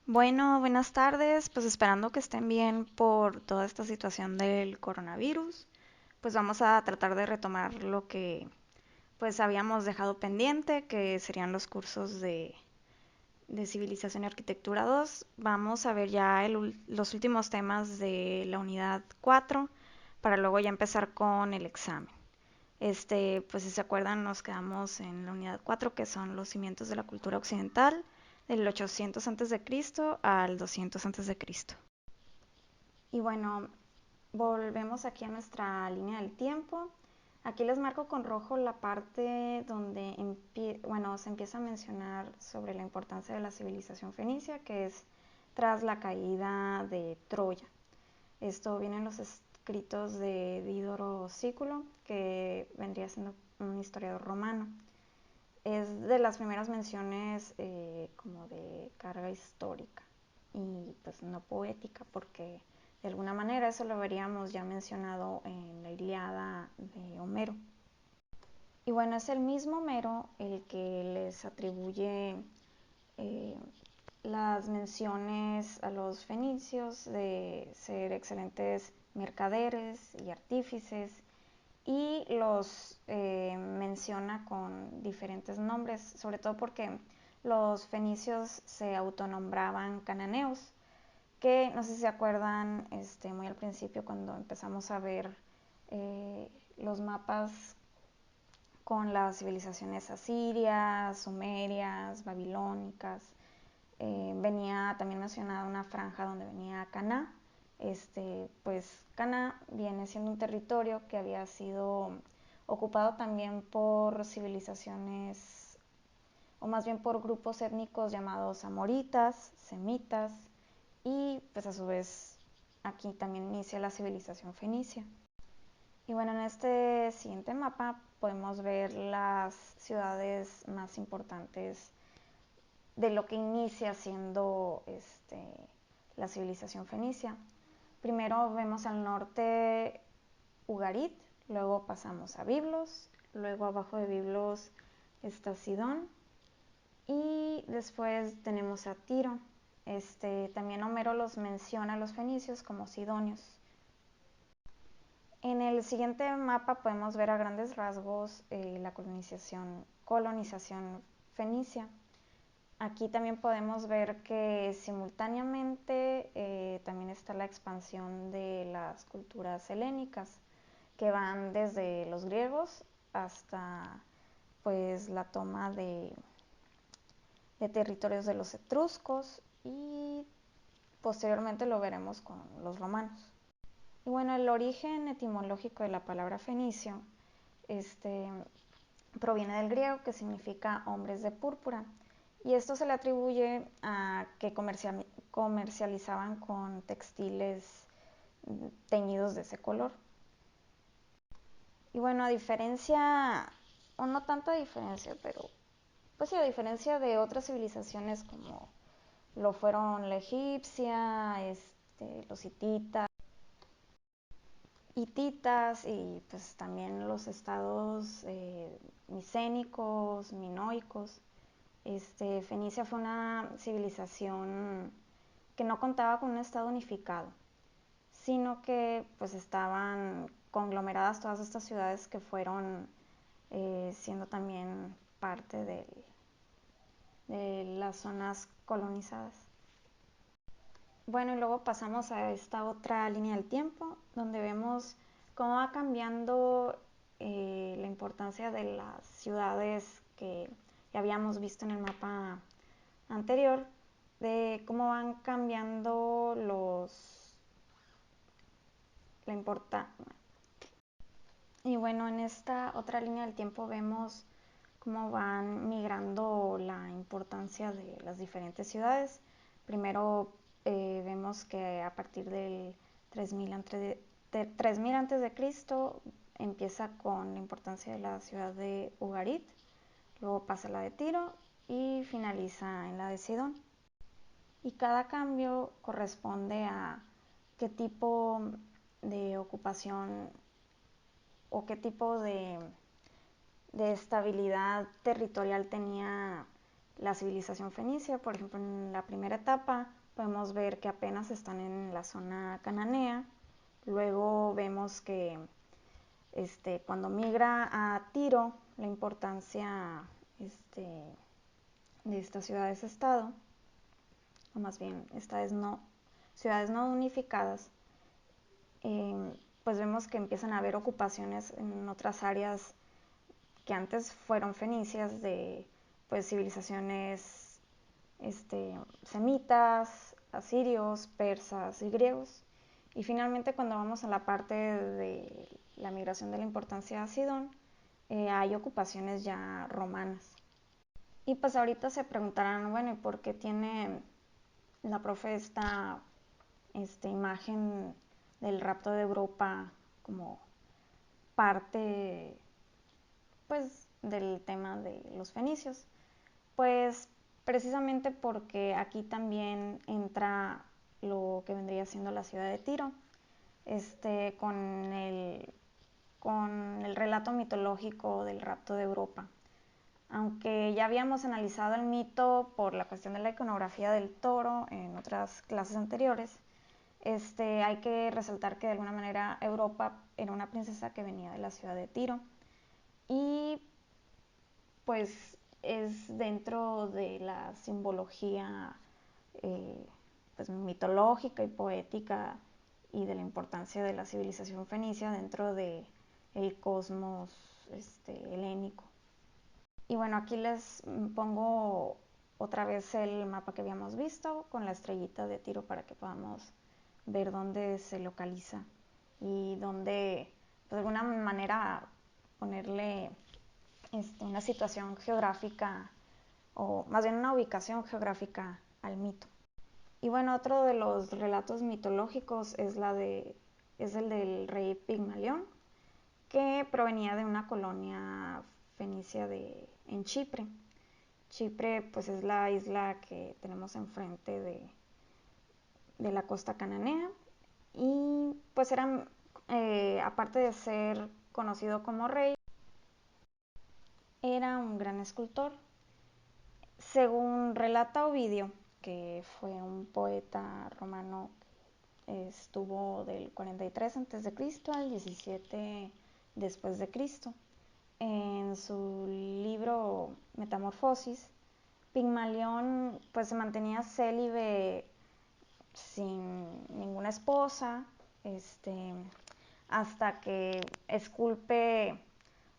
Bueno, buenas tardes, pues esperando que estén bien por toda esta situación del coronavirus, pues vamos a tratar de retomar lo que pues habíamos dejado pendiente, que serían los cursos de Civilización y Arquitectura 2. Vamos a ver ya los últimos temas de la unidad 4 para luego ya empezar con el examen. Pues si se acuerdan, nos quedamos en la unidad 4, que son los cimientos de la cultura occidental, del 800 a.C. al 200 a.C. Y bueno, volvemos aquí a nuestra línea del tiempo. Aquí les marco con rojo la parte donde se empieza a mencionar sobre la importancia de la civilización fenicia, que es tras la caída de Troya. Esto viene en los escritos de Díodoro Sículo, que vendría siendo un historiador romano. Es de las primeras menciones como de carga histórica y pues no poética, porque de alguna manera eso lo veríamos ya mencionado en la Ilíada de Homero. Y bueno, es el mismo Homero el que les atribuye eh, las menciones a los fenicios de ser excelentes mercaderes y artífices, y los menciona con diferentes nombres, sobre todo porque los fenicios se autonombraban cananeos, que no sé si se acuerdan muy al principio cuando empezamos a ver los mapas con las civilizaciones asirias, sumerias, babilónicas. Venía también mencionada una franja donde venía Caná. Pues Caná viene siendo un territorio que había sido ocupado también por civilizaciones, o más bien por grupos étnicos llamados amoritas, semitas, y pues a su vez aquí también inicia la civilización fenicia. Y bueno, en este siguiente mapa podemos ver las ciudades más importantes de lo que inicia siendo la civilización fenicia. Primero vemos al norte Ugarit, luego pasamos a Biblos, luego abajo de Biblos está Sidón y después tenemos a Tiro. También Homero los menciona a los fenicios como sidonios. En el siguiente mapa podemos ver a grandes rasgos la colonización fenicia. Aquí también podemos ver que simultáneamente también está la expansión de las culturas helénicas, que van desde los griegos hasta pues la toma de territorios de los etruscos, y posteriormente lo veremos con los romanos. Y bueno, el origen etimológico de la palabra fenicio este, proviene del griego, que significa hombres de púrpura, y esto se le atribuye a que comercializaban con textiles teñidos de ese color. Y bueno, a diferencia, o no tanta diferencia, pero pues sí, a diferencia de otras civilizaciones como lo fueron la egipcia, los hititas y pues también los estados micénicos, minoicos. Fenicia fue una civilización que no contaba con un estado unificado, sino que pues estaban conglomeradas todas estas ciudades que fueron siendo también parte de las zonas colonizadas. Bueno, y luego pasamos a esta otra línea del tiempo, donde vemos cómo va cambiando la importancia de las ciudades que ya habíamos visto en el mapa anterior, de cómo van cambiando la importancia. Y bueno, en esta otra línea del tiempo vemos cómo van migrando la importancia de las diferentes ciudades. Primero vemos que a partir del 3000 antes de Cristo empieza con la importancia de la ciudad de Ugarit, luego pasa a la de Tiro y finaliza en la de Sidón. Y cada cambio corresponde a qué tipo de ocupación o qué tipo de estabilidad territorial tenía la civilización fenicia. Por ejemplo, en la primera etapa podemos ver que apenas están en la zona cananea. Luego vemos que cuando migra a Tiro, la importancia de estas ciudades-estado, o más bien ciudades no unificadas, pues vemos que empiezan a haber ocupaciones en otras áreas que antes fueron fenicias de pues civilizaciones semitas, asirios, persas y griegos. Y finalmente, cuando vamos a la parte de la migración de la importancia a Sidón, hay ocupaciones ya romanas. Y pues ahorita se preguntarán, bueno, ¿y por qué tiene la profe esta imagen del rapto de Europa como parte pues del tema de los fenicios? Pues precisamente porque aquí también entra lo que vendría siendo la ciudad de Tiro, con el relato mitológico del rapto de Europa. Aunque ya habíamos analizado el mito por la cuestión de la iconografía del toro en otras clases anteriores, hay que resaltar que de alguna manera Europa era una princesa que venía de la ciudad de Tiro y pues es dentro de la simbología pues mitológica y poética y de la importancia de la civilización fenicia dentro de el cosmos helénico. Y bueno, aquí les pongo otra vez el mapa que habíamos visto con la estrellita de Tiro para que podamos ver dónde se localiza y dónde, pues, de alguna manera, ponerle una situación geográfica o más bien una ubicación geográfica al mito. Y bueno, otro de los relatos mitológicos es el del rey Pigmalión, que provenía de una colonia fenicia en Chipre. Chipre pues es la isla que tenemos enfrente de la costa cananea y pues era, aparte de ser conocido como rey, era un gran escultor. Según relata Ovidio, que fue un poeta romano que estuvo del 43 a.C. al 17 después de Cristo, en su libro Metamorfosis, Pigmalión pues se mantenía célibe sin ninguna esposa, hasta que esculpe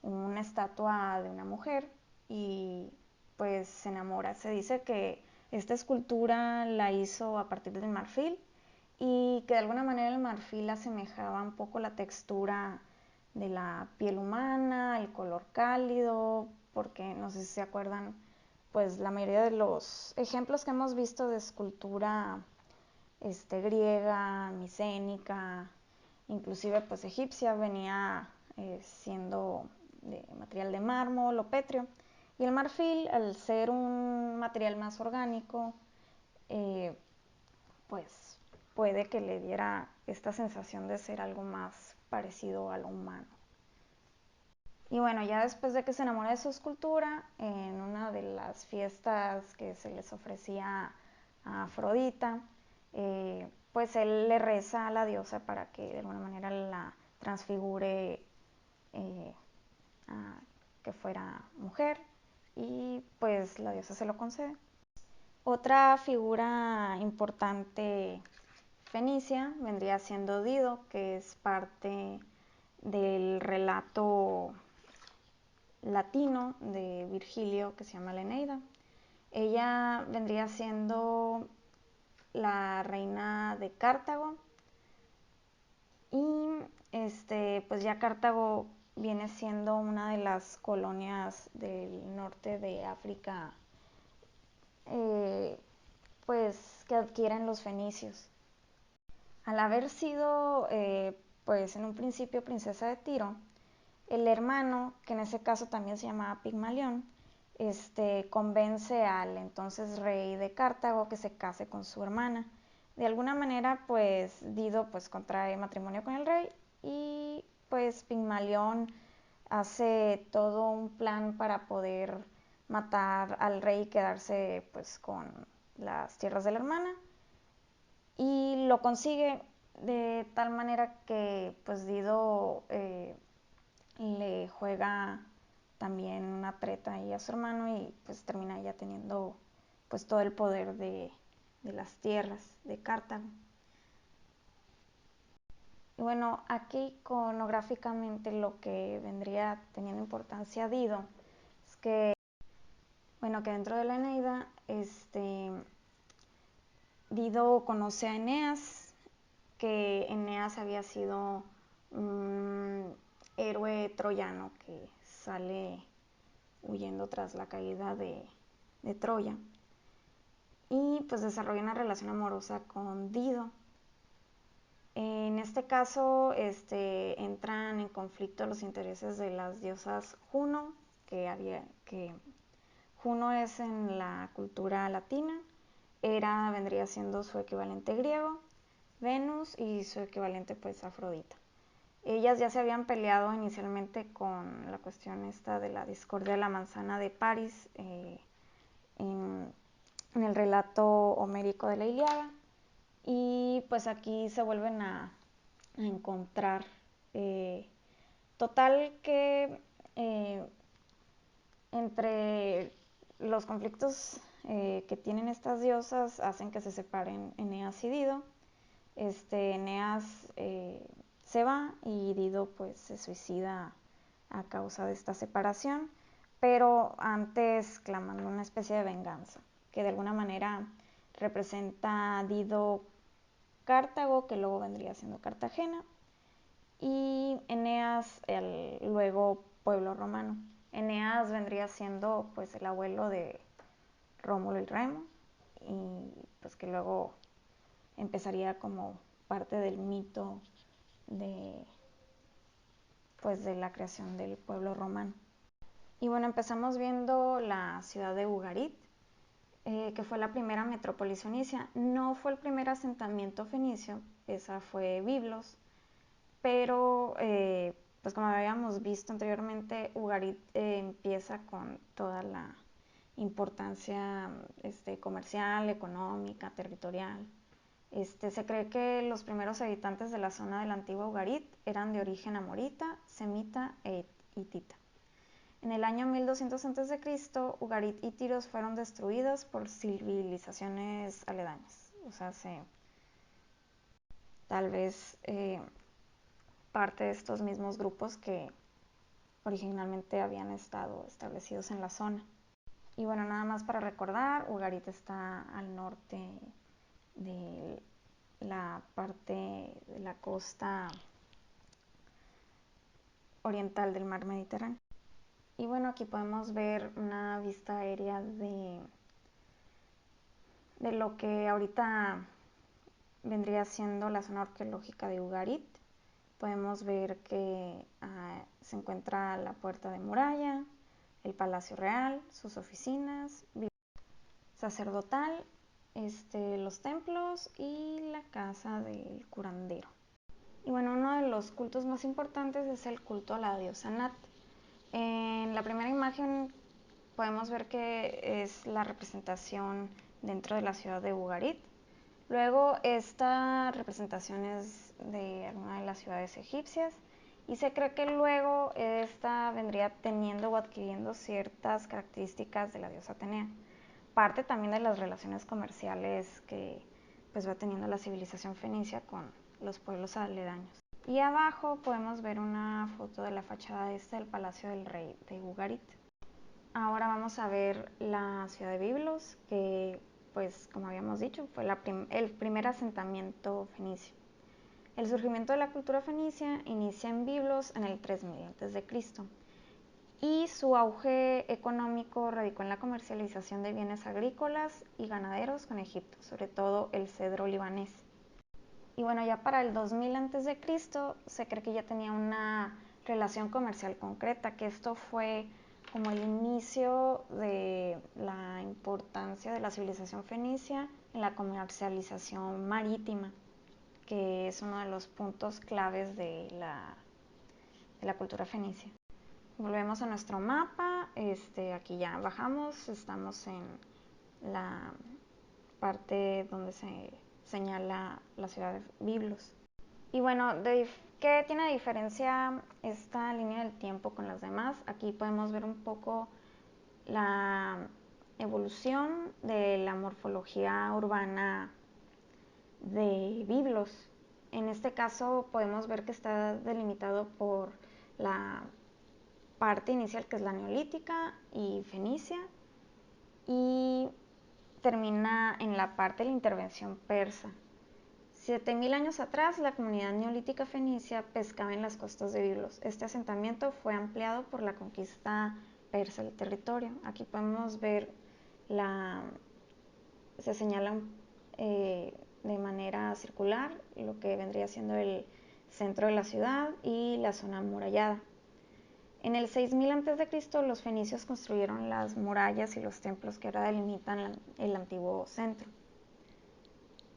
una estatua de una mujer y pues se enamora. Se dice que esta escultura la hizo a partir del marfil y que de alguna manera el marfil asemejaba un poco la textura de la piel humana, el color cálido, porque no sé si se acuerdan, pues la mayoría de los ejemplos que hemos visto de escultura griega, micénica, inclusive pues egipcia, venía siendo de material de mármol o pétreo. Y el marfil, al ser un material más orgánico, pues puede que le diera esta sensación de ser algo más parecido a lo humano. Y bueno, ya después de que se enamora de su escultura, en una de las fiestas que se les ofrecía a Afrodita, pues él le reza a la diosa para que de alguna manera la transfigure a que fuera mujer y pues la diosa se lo concede. Otra figura importante fenicia vendría siendo Dido, que es parte del relato latino de Virgilio que se llama la Eneida. Ella vendría siendo la reina de Cartago y pues ya Cartago viene siendo una de las colonias del norte de África pues que adquieren los fenicios. Al haber sido pues en un principio princesa de Tiro, el hermano, que en ese caso también se llamaba Pigmalión, convence al entonces rey de Cartago que se case con su hermana. De alguna manera, pues Dido pues contrae matrimonio con el rey y pues Pigmalión hace todo un plan para poder matar al rey y quedarse pues con las tierras de la hermana, y lo consigue de tal manera que pues Dido le juega también una treta ahí a su hermano y pues termina ya teniendo pues todo el poder de las tierras de Cartago. Y bueno, aquí iconográficamente lo que vendría teniendo importancia Dido es que, bueno, que dentro de la Eneida, Dido conoce a Eneas, que Eneas había sido un héroe troyano que sale huyendo tras la caída de Troya, y pues desarrolla una relación amorosa con Dido. En este caso entran en conflicto los intereses de las diosas Juno, que Juno es en la cultura latina, Hera vendría siendo su equivalente griego, Venus y su equivalente pues Afrodita. Ellas ya se habían peleado inicialmente con la cuestión esta de la discordia de la manzana de París en el relato homérico de la Ilíada, y pues aquí se vuelven a encontrar. Total que entre los conflictos que tienen estas diosas hacen que se separen Eneas y Dido. Eneas se va y Dido pues se suicida a causa de esta separación, pero antes clamando una especie de venganza, que de alguna manera representa Dido Cartago, que luego vendría siendo Cartagena, y Eneas el luego pueblo romano. Eneas vendría siendo pues el abuelo de Rómulo y Remo, y pues que luego empezaría como parte del mito de pues de la creación del pueblo romano. Y bueno, empezamos viendo la ciudad de Ugarit, que fue la primera metrópolis fenicia. No fue el primer asentamiento fenicio, esa fue Biblos, pero pues como habíamos visto anteriormente, Ugarit empieza con toda la importancia comercial, económica, territorial. Se cree que los primeros habitantes de la zona del antiguo Ugarit eran de origen amorita, semita e hitita. En el año 1200 a.C., Ugarit y Tiros fueron destruidas por civilizaciones aledañas. O sea, tal vez parte de estos mismos grupos que originalmente habían estado establecidos en la zona. Y bueno, nada más para recordar, Ugarit está al norte de la parte de la costa oriental del mar Mediterráneo. Y bueno, aquí podemos ver una vista aérea de lo que ahorita vendría siendo la zona arqueológica de Ugarit. Podemos ver que se encuentra la puerta de muralla, el palacio real, sus oficinas, sacerdotal, los templos y la casa del curandero. Y bueno, uno de los cultos más importantes es el culto a la diosa Nat. En la primera imagen podemos ver que es la representación dentro de la ciudad de Ugarit. Luego esta representación es de alguna de las ciudades egipcias, y se cree que luego esta vendría teniendo o adquiriendo ciertas características de la diosa Atenea. Parte también de las relaciones comerciales que pues va teniendo la civilización fenicia con los pueblos aledaños. Y abajo podemos ver una foto de la fachada del Palacio del Rey de Ugarit. Ahora vamos a ver la ciudad de Biblos, que pues como habíamos dicho fue el primer asentamiento fenicio. El surgimiento de la cultura fenicia inicia en Biblos en el 3000 a.C. y su auge económico radicó en la comercialización de bienes agrícolas y ganaderos con Egipto, sobre todo el cedro libanés. Y bueno, ya para el 2000 a.C. se cree que ya tenía una relación comercial concreta, que esto fue como el inicio de la importancia de la civilización fenicia en la comercialización marítima, que es uno de los puntos claves de la cultura fenicia. Volvemos a nuestro mapa aquí ya bajamos, estamos en la parte donde se señala la ciudad de Biblos. Y bueno, ¿qué tiene de diferencia esta línea del tiempo con las demás? Aquí podemos ver un poco la evolución de la morfología urbana de Biblos. En este caso podemos ver que está delimitado por la parte inicial, que es la neolítica y fenicia, y termina en la parte de la intervención persa. 7000 años atrás, la comunidad neolítica fenicia pescaba en las costas de Biblos. Este asentamiento fue ampliado por la conquista persa del territorio. Aquí podemos ver se señala de manera circular lo que vendría siendo el centro de la ciudad y la zona amurallada. En el 6000 a.C., los fenicios construyeron las murallas y los templos que ahora delimitan el antiguo centro.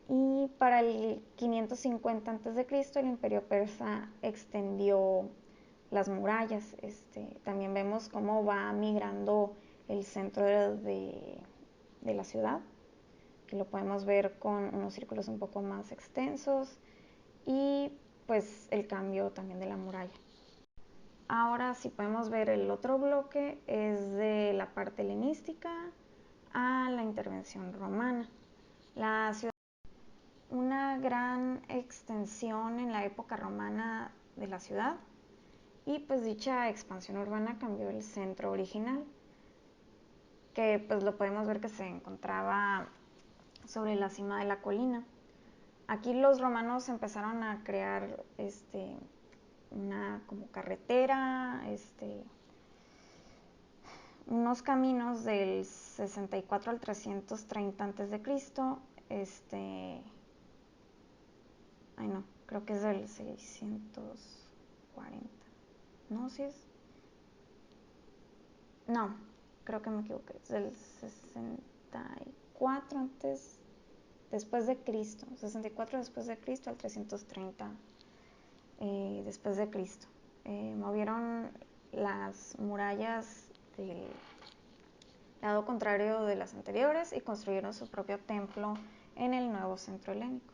Y para el 550 a.C., el imperio persa extendió las murallas. También vemos cómo va migrando el centro de la ciudad, que lo podemos ver con unos círculos un poco más extensos, y pues el cambio también de la muralla. Ahora si podemos ver el otro bloque, es de la parte helenística a la intervención romana. La ciudad, una gran extensión en la época romana de la ciudad, y pues dicha expansión urbana cambió el centro original, que pues lo podemos ver que se encontraba sobre la cima de la colina. Aquí los romanos empezaron a crear una como carretera, unos caminos del 64 al 330 a.C. Creo que es del 640. No, sí es. No, creo que me equivoqué. Es del 64 después de Cristo. 64 después de Cristo al 330 después de Cristo. Movieron las murallas del lado contrario de las anteriores y construyeron su propio templo en el nuevo centro helénico.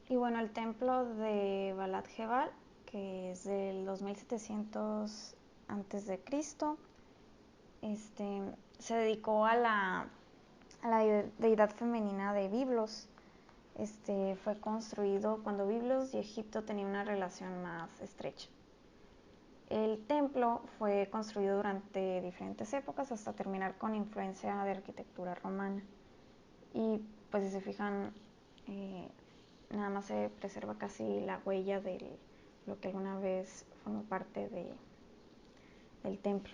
Y bueno, el templo de Balat Jebal, que es del 2700 a.C., se dedicó a la deidad femenina de Biblos. Fue construido cuando Biblos y Egipto tenían una relación más estrecha. El templo fue construido durante diferentes épocas hasta terminar con influencia de arquitectura romana. Y pues si se fijan, nada más se preserva casi la huella de lo que alguna vez formó parte del templo.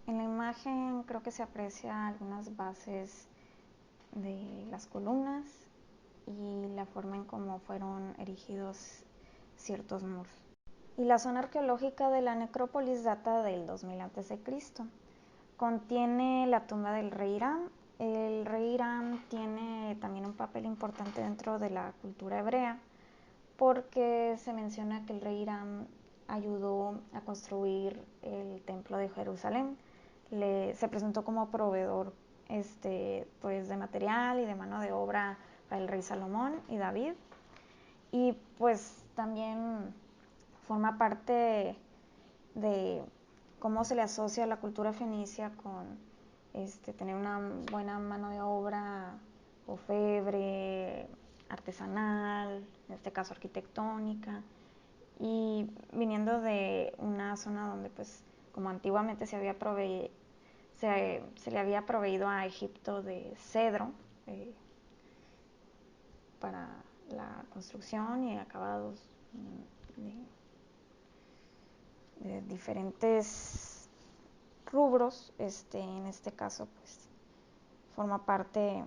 En la imagen creo que se aprecia algunas bases de las columnas y la forma en cómo fueron erigidos ciertos muros. Y la zona arqueológica de la necrópolis data del 2000 a.C. Contiene la tumba del rey Hiram. El rey Hiram tiene también un papel importante dentro de la cultura hebrea, porque se menciona que el rey Hiram ayudó a construir el templo de Jerusalén. Se presentó como proveedor pues de material y de mano de obra para el rey Salomón y David, y pues también forma parte de cómo se le asocia la cultura fenicia con tener una buena mano de obra orfebre, artesanal, en este caso arquitectónica, y viniendo de una zona donde pues como antiguamente se le había proveído a Egipto de cedro para la construcción y acabados de diferentes rubros. En este caso pues forma parte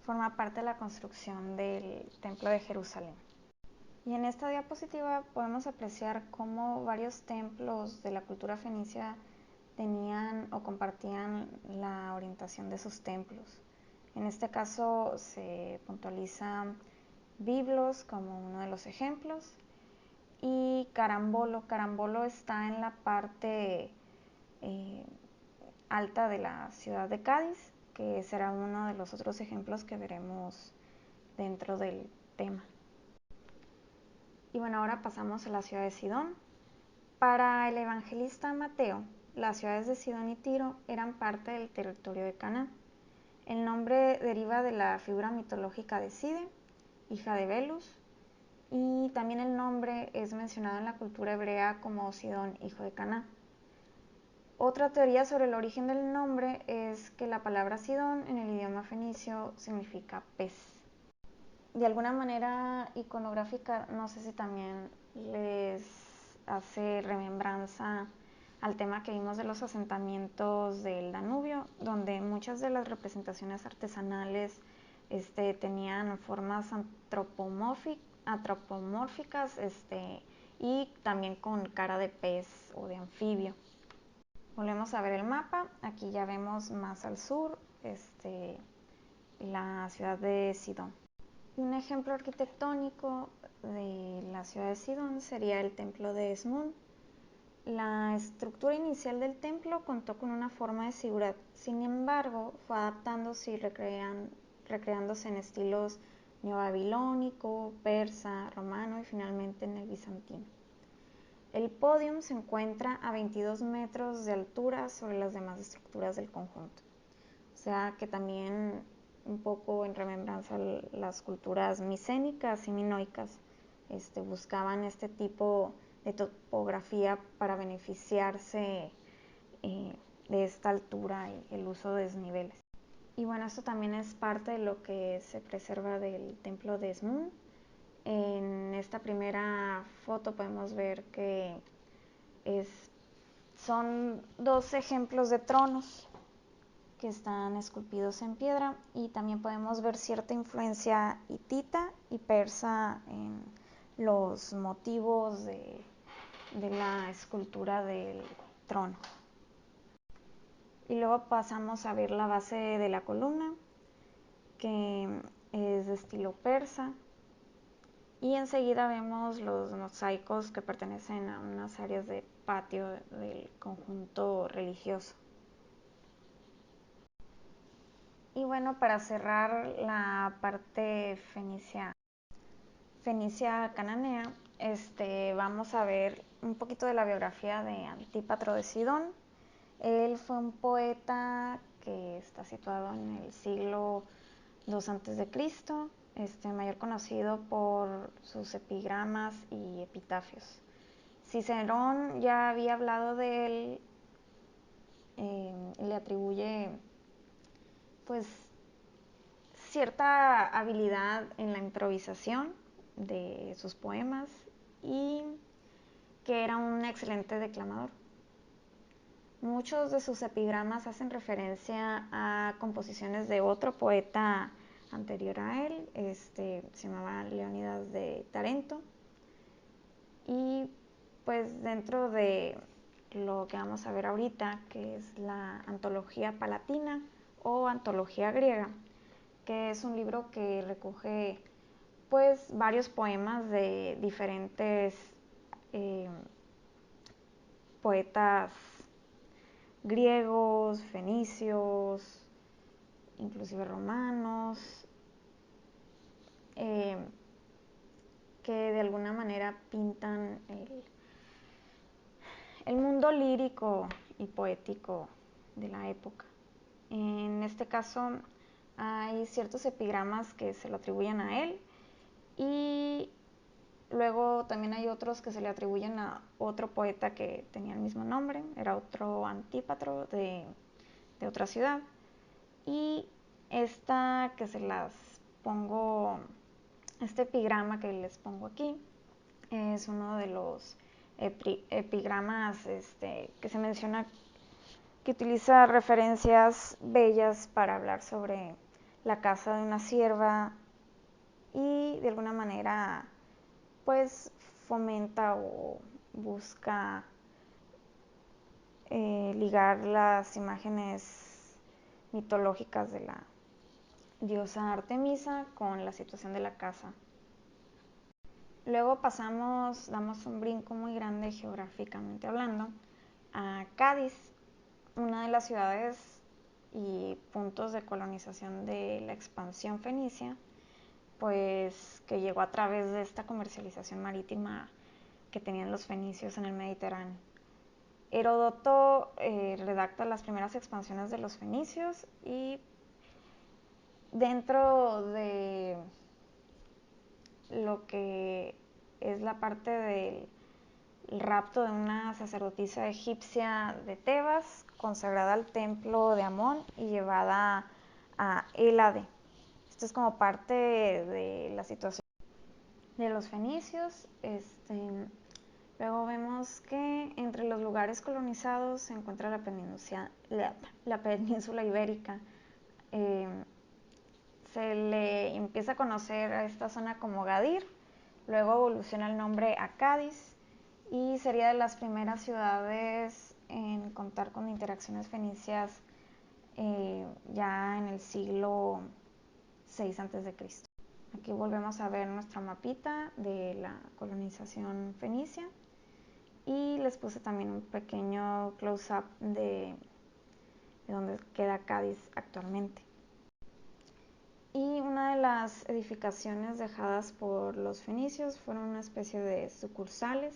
de la construcción del templo de Jerusalén. Y en esta diapositiva podemos apreciar cómo varios templos de la cultura fenicia tenían o compartían la orientación de sus templos. En este caso se puntualiza Biblos como uno de los ejemplos, y Carambolo. Carambolo está en la parte alta de la ciudad de Cádiz, que será uno de los otros ejemplos que veremos dentro del tema. Y bueno, ahora pasamos a la ciudad de Sidón. Para el evangelista Mateo, las ciudades de Sidón y Tiro eran parte del territorio de Canaán. El nombre deriva de la figura mitológica de Side, hija de Belus, y también el nombre es mencionado en la cultura hebrea como Sidón, hijo de Canaán. Otra teoría sobre el origen del nombre es que la palabra Sidón en el idioma fenicio significa pez. De alguna manera iconográfica, no sé si también les hace remembranza al tema que vimos de los asentamientos del Danubio, donde muchas de las representaciones artesanales tenían formas antropomórficas y también con cara de pez o de anfibio. Volvemos a ver el mapa, aquí ya vemos más al sur la ciudad de Sidón. Un ejemplo arquitectónico de la ciudad de Sidón sería el templo de Esmun. La estructura inicial del templo contó con una forma de zigurat, sin embargo fue adaptándose y recreándose en estilos neobabilónico, persa, romano y finalmente en el bizantino. El pódium se encuentra a 22 metros de altura sobre las demás estructuras del conjunto. O sea que también un poco en remembranza las culturas micénicas y minoicas buscaban este tipo de topografía para beneficiarse de esta altura y el uso de desniveles. Y bueno, esto también es parte de lo que se preserva del templo de Esmun. En esta primera foto podemos ver que son dos ejemplos de tronos que están esculpidos en piedra y también podemos ver cierta influencia hitita y persa en los motivos de la escultura del trono. Y luego pasamos a ver la base de la columna, que es de estilo persa, y enseguida vemos los mosaicos que pertenecen a unas áreas de patio del conjunto religioso. Y bueno, para cerrar la parte fenicia cananea, vamos a ver un poquito de la biografía de Antípatro de Sidón. Él fue un poeta que está situado en el siglo II a.C., mayor conocido por sus epigramas y epitafios. Cicerón ya había hablado de él, le atribuye pues cierta habilidad en la improvisación de sus poemas y que era un excelente declamador. Muchos de sus epigramas hacen referencia a composiciones de otro poeta anterior a él, se llamaba Leónidas de Tarento. Y pues dentro de lo que vamos a ver ahorita, que es la Antología Palatina o Antología Griega, que es un libro que recoge pues varios poemas de diferentes poetas griegos, fenicios, inclusive romanos, que de alguna manera pintan el mundo lírico y poético de la época. En este caso hay ciertos epigramas que se lo atribuyen a él y luego también hay otros que se le atribuyen a otro poeta que tenía el mismo nombre, era otro Antípatro de otra ciudad. Y esta que se las pongo, este epigrama que les pongo aquí, es uno de los epigramas que se menciona que utiliza referencias bellas para hablar sobre la casa de una sierva y de alguna manera pues fomenta o busca ligar las imágenes mitológicas de la diosa Artemisa con la situación de la casa. Luego damos un brinco muy grande geográficamente hablando, a Cádiz, una de las ciudades y puntos de colonización de la expansión fenicia, pues que llegó a través de esta comercialización marítima que tenían los fenicios en el Mediterráneo. Heródoto redacta las primeras expansiones de los fenicios y dentro de lo que es la parte del rapto de una sacerdotisa egipcia de Tebas, consagrada al templo de Amón y llevada a Hélade. Esto es como parte de la situación de los fenicios. Luego vemos que entre los lugares colonizados se encuentra la península ibérica. Se le empieza a conocer a esta zona como Gadir, luego evoluciona el nombre a Cádiz y sería de las primeras ciudades en contar con interacciones fenicias ya en el siglo VI a.C. Aquí volvemos a ver nuestra mapita de la colonización fenicia y les puse también un pequeño close-up de donde queda Cádiz actualmente. Y una de las edificaciones dejadas por los fenicios fueron una especie de sucursales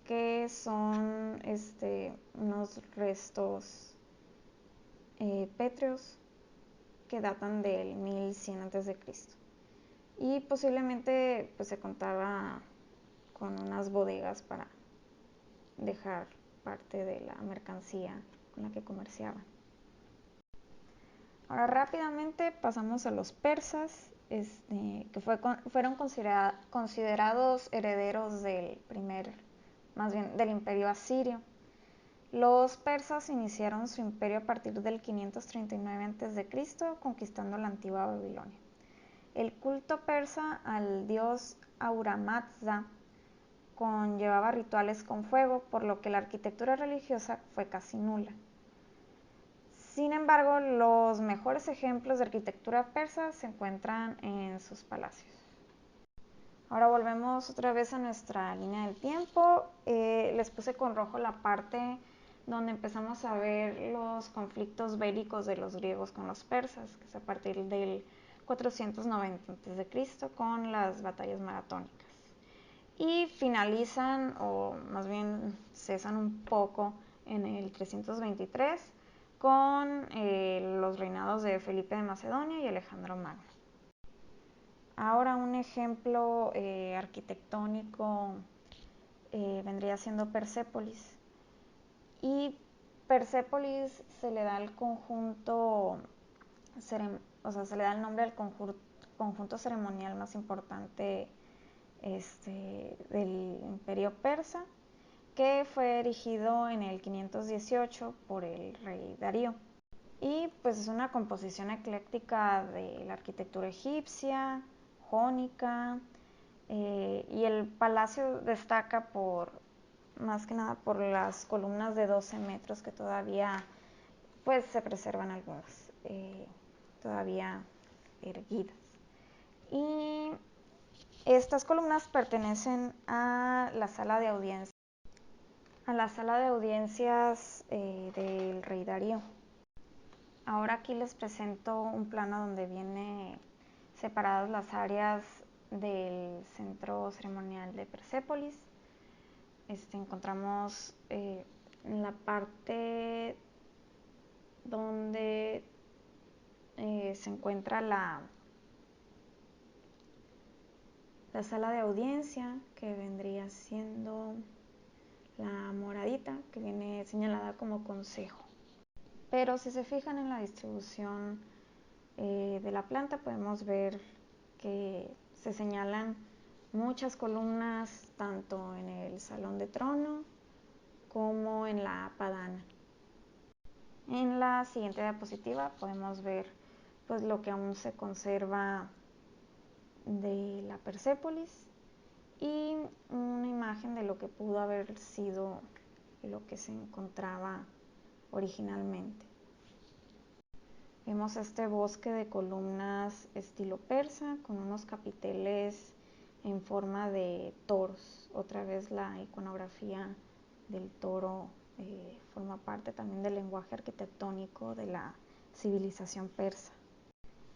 que son unos restos pétreos que datan del 1100 a.C. Y posiblemente pues, se contaba con unas bodegas para dejar parte de la mercancía con la que comerciaban. Ahora rápidamente pasamos a los persas, que fueron considerados herederos del imperio asirio. Los persas iniciaron su imperio a partir del 539 a.C., conquistando la antigua Babilonia. El culto persa al dios Ahura Mazda conllevaba rituales con fuego, por lo que la arquitectura religiosa fue casi nula. Sin embargo, los mejores ejemplos de arquitectura persa se encuentran en sus palacios. Ahora volvemos otra vez a nuestra línea del tiempo. Les puse con rojo la parte donde empezamos a ver los conflictos bélicos de los griegos con los persas, que es a partir del 490 a.C. con las batallas maratónicas. Y finalizan, o más bien cesan un poco, en el 323 con los reinados de Felipe de Macedonia y Alejandro Magno. Ahora un ejemplo arquitectónico vendría siendo Persépolis. Y Persépolis se le da el conjunto, se le da el nombre al conjunto ceremonial más importante del imperio persa, que fue erigido en el 518 por el rey Darío. Y pues es una composición ecléctica de la arquitectura egipcia, jónica, y el palacio destaca más que nada por las columnas de 12 metros que todavía pues se preservan algunas, todavía erguidas. Y estas columnas pertenecen a la sala de audiencias del rey Darío. Ahora aquí les presento un plano donde viene separadas las áreas del centro ceremonial de Persépolis. Encontramos en la parte donde se encuentra la sala de audiencia, que vendría siendo la moradita, que viene señalada como consejo. Pero si se fijan en la distribución de la planta, podemos ver que se señalan muchas columnas tanto en el salón de trono como en la padana. En la siguiente diapositiva podemos ver pues lo que aún se conserva de la Persépolis y una imagen de lo que pudo haber sido lo que se encontraba originalmente. Vemos este bosque de columnas estilo persa con unos capiteles en forma de toros. Otra vez la iconografía del toro forma parte también del lenguaje arquitectónico de la civilización persa.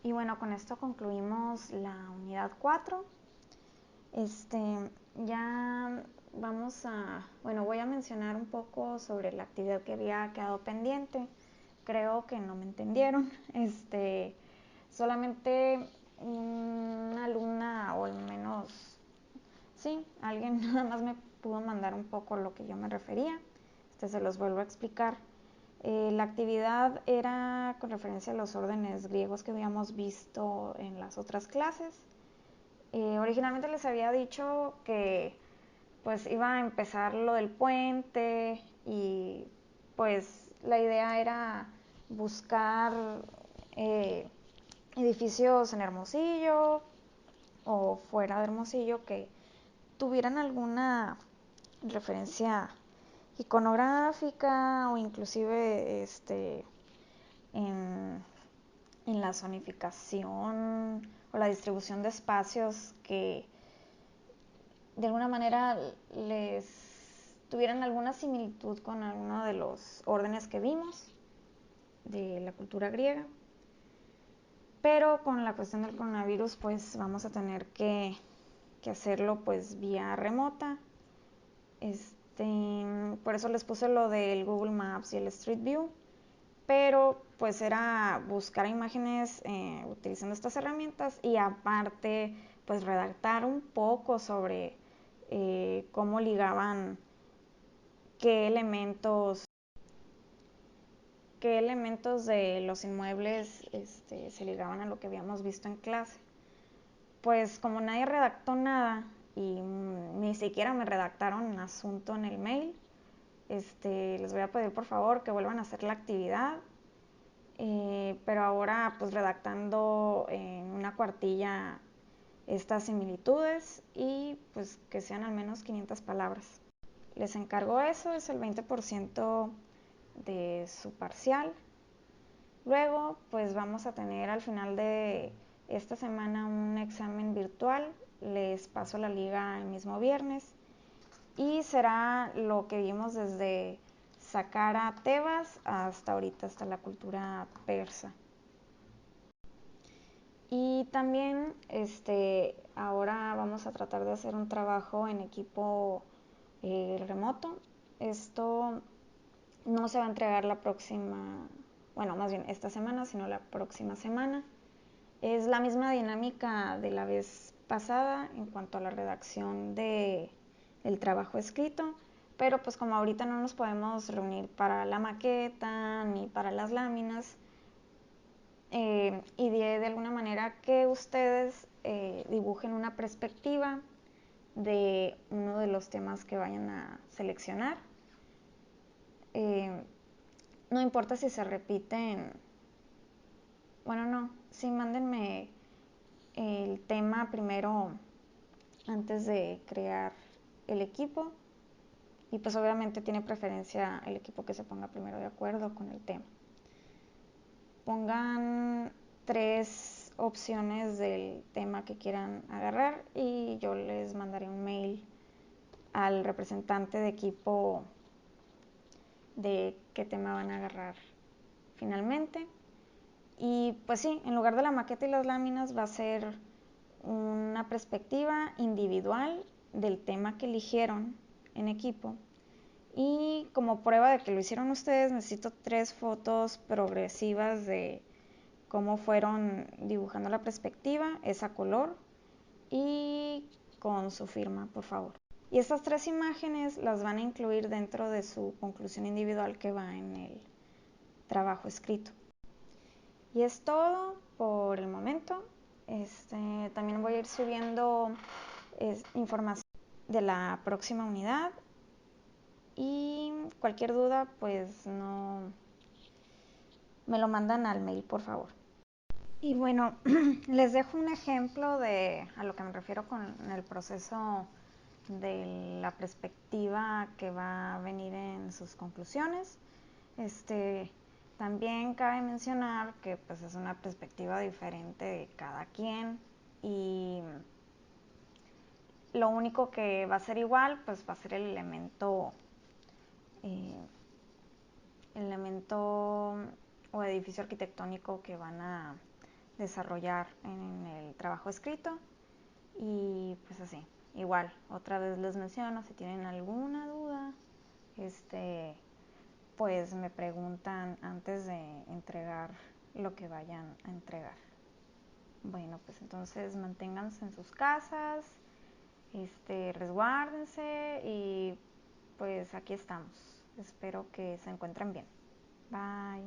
Y bueno, con esto concluimos la unidad 4. Ya voy a mencionar un poco sobre la actividad que había quedado pendiente. Creo que no me entendieron. Solamente una alumna, o al menos, sí, alguien nada más me pudo mandar un poco lo que yo me refería. Se los vuelvo a explicar. La actividad era con referencia a los órdenes griegos que habíamos visto en las otras clases. Originalmente les había dicho que pues iba a empezar lo del puente y pues la idea era buscar edificios en Hermosillo o fuera de Hermosillo que tuvieran alguna referencia iconográfica o inclusive en, en la zonificación o la distribución de espacios que de alguna manera les tuvieran alguna similitud con alguno de los órdenes que vimos de la cultura griega. Pero con la cuestión del coronavirus pues vamos a tener que hacerlo pues vía remota. Por eso les puse lo del Google Maps y el Street View, pero pues era buscar imágenes utilizando estas herramientas y aparte pues redactar un poco sobre cómo ligaban qué elementos de los inmuebles se ligaban a lo que habíamos visto en clase. Pues como nadie redactó nada y ni siquiera me redactaron un asunto en el mail, les voy a pedir por favor que vuelvan a hacer la actividad, pero ahora pues redactando en una cuartilla estas similitudes y pues que sean al menos 500 palabras. Les encargo eso, es el 20% de su parcial. Luego pues vamos a tener al final de esta semana un examen virtual. Les paso la liga el mismo viernes y será lo que vimos desde Saqqara, Tebas hasta ahorita, hasta la cultura persa. Y también ahora vamos a tratar de hacer un trabajo en equipo remoto. Esto no se va a entregar la próxima, bueno, más bien esta semana, sino la próxima semana. Es la misma dinámica de la vez pasada en cuanto a la redacción del trabajo escrito, pero pues como ahorita no nos podemos reunir para la maqueta ni para las láminas, ideé de alguna manera que ustedes dibujen una perspectiva de uno de los temas que vayan a seleccionar. No importa si se repiten, bueno, no, sí, mándenme el tema primero antes de crear el equipo y pues obviamente tiene preferencia el equipo que se ponga primero de acuerdo con el tema. Pongan 3 opciones del tema que quieran agarrar y yo les mandaré un mail al representante de equipo de qué tema van a agarrar finalmente. Y pues sí, en lugar de la maqueta y las láminas va a ser una perspectiva individual del tema que eligieron en equipo. Y como prueba de que lo hicieron ustedes, necesito 3 fotos progresivas de cómo fueron dibujando la perspectiva, es a color y con su firma, por favor. Y estas 3 imágenes las van a incluir dentro de su conclusión individual que va en el trabajo escrito. Y es todo por el momento. También voy a ir subiendo información de la próxima unidad y cualquier duda pues no me lo mandan al mail, por favor. Y bueno, les dejo un ejemplo de a lo que me refiero con el proceso de la perspectiva que va a venir en sus conclusiones. También cabe mencionar que pues es una perspectiva diferente de cada quien y Lo único que va a ser igual, pues va a ser el elemento o edificio arquitectónico que van a desarrollar en el trabajo escrito. Y pues así, igual, otra vez les menciono, si tienen alguna duda, pues me preguntan antes de entregar lo que vayan a entregar. Bueno, pues entonces manténganse en sus casas, resguárdense y pues aquí estamos. Espero que se encuentren bien. Bye.